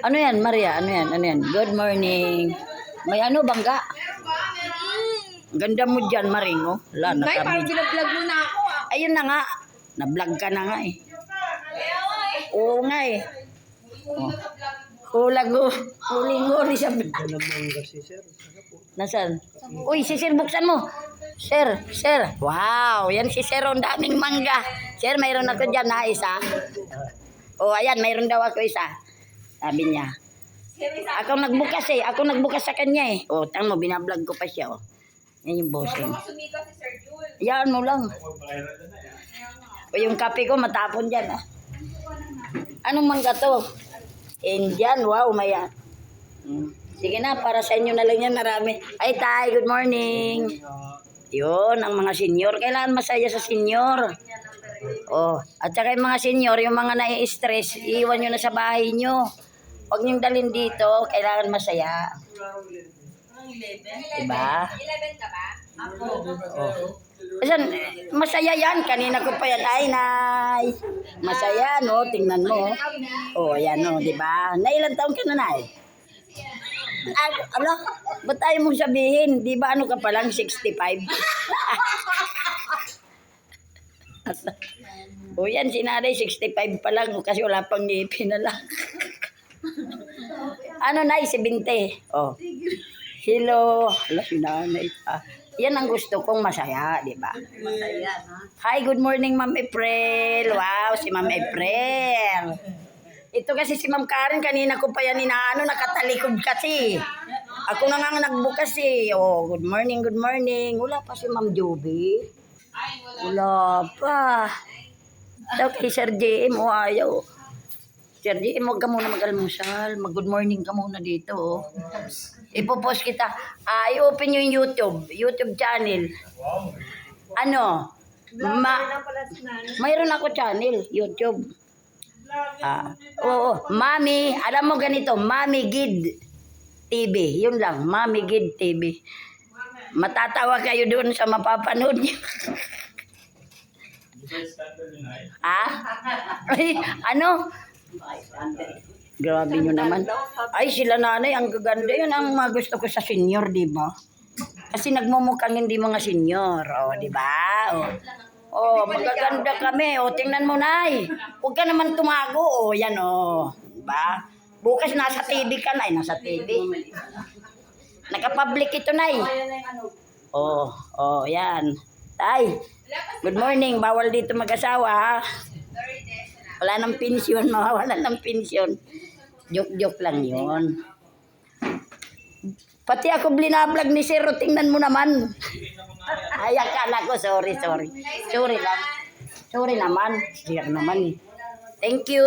Ano yan, Maria? Ano yan? Ano yan? Good morning. May ano, bangga? Ang ganda mo dyan, Maring, oh. Wala, Nay, parang nakabig. binablog mo na ako ah. Ayun na nga. Na-vlog ka na nga eh. Oo nga eh. Oh. Hulago. Huling-huli sa vlog. Nasaan? Uy, si Sir, buksan mo. Sir, Sir. Wow, yan si Sir, ang daming mangga. Sir, mayroon ako dyan na isa. Oh, ayan, mayroon daw ako isa. Sabi niya. Ako nagbukas eh. Ako nagbukas sa kanya eh. Oh, tamo, binablog ko pa siya oh. Yan yung bossing. Sumika si Sir Jul. Yan mo lang. O yung kape ko matapon dyan ah. Anong mangga to? Indian, wow, maya. Sige na, para sa inyo na lang yan, marami. Ay, tay, good morning. Yun, ang mga senior. Kailangan masaya sa senior. Oh, at saka yung mga senior, yung mga nai-stress, iwan nyo na sa bahay nyo. Huwag nyo dalhin dito, kailangan masaya. Diba? 11 ka ba? Ako. Oh. Asan, masaya yan. Kanina ko pa yan. Ay, Nay. Masaya, no? Tingnan mo. Oh, ayan, no? Diba? Nailan taon ka na, Nay? Ano? Ba't tayo mong sabihin? Di ba ano ka pa lang? 65? O yan, si Nanay, 65 pa lang. Kasi wala pang ngipin na lang. Ano, Nay? 70. Oh. Hello. Hala, si Nanay pa. Yan ang gusto kong masaya, di ba? Masaya, ha? Hi, good morning, Ma'am April. Wow, si Ma'am April. Ito kasi si Ma'am Karen, kanina ko pa yan inaano, nakatalikod kasi. Ako na nga nagbukas eh. Oh, good morning, good morning. Wala pa si Ma'am Joby. Wala pa. Daw kay Sir JM, oh, ayaw. Sir JM, huwag ka muna mag-almusal. Mag-good morning ka muna dito, oh. Ipopost kita. I-open yung YouTube channel. Ano? Mayroon ako channel, YouTube. Oo, Mami, alam mo ganito, Mami Gid TV. Yun lang, Mami Gid TV. Matatawa kayo doon sa mapapanood niyo. Ha? Ay, ano? Grabe nyo naman. Ay, sila Nanay, ang gaganda. Yun ang mga gusto ko sa senior, di ba? Kasi nagmumukhang hindi mga senior, oh, di ba? Oh, magaganda kami. Oh, tingnan mo, Nay. Huwag ka naman tumago, oh, yan, oh. Di ba? Bukas nasa TV ka, Nay. Nasa TV. Nakapublic ito, Nay. Oh, yan. Tay, good morning. Bawal dito mag-asawa, ha? Wala ng pensyon, mawawalan ng pensyon. Joke lang yun. Pati ako blinablog ni Sir, tingnan mo naman. Ay, akala ko, sorry. Sorry lang. Sorry naman. Sir naman eh. Thank you.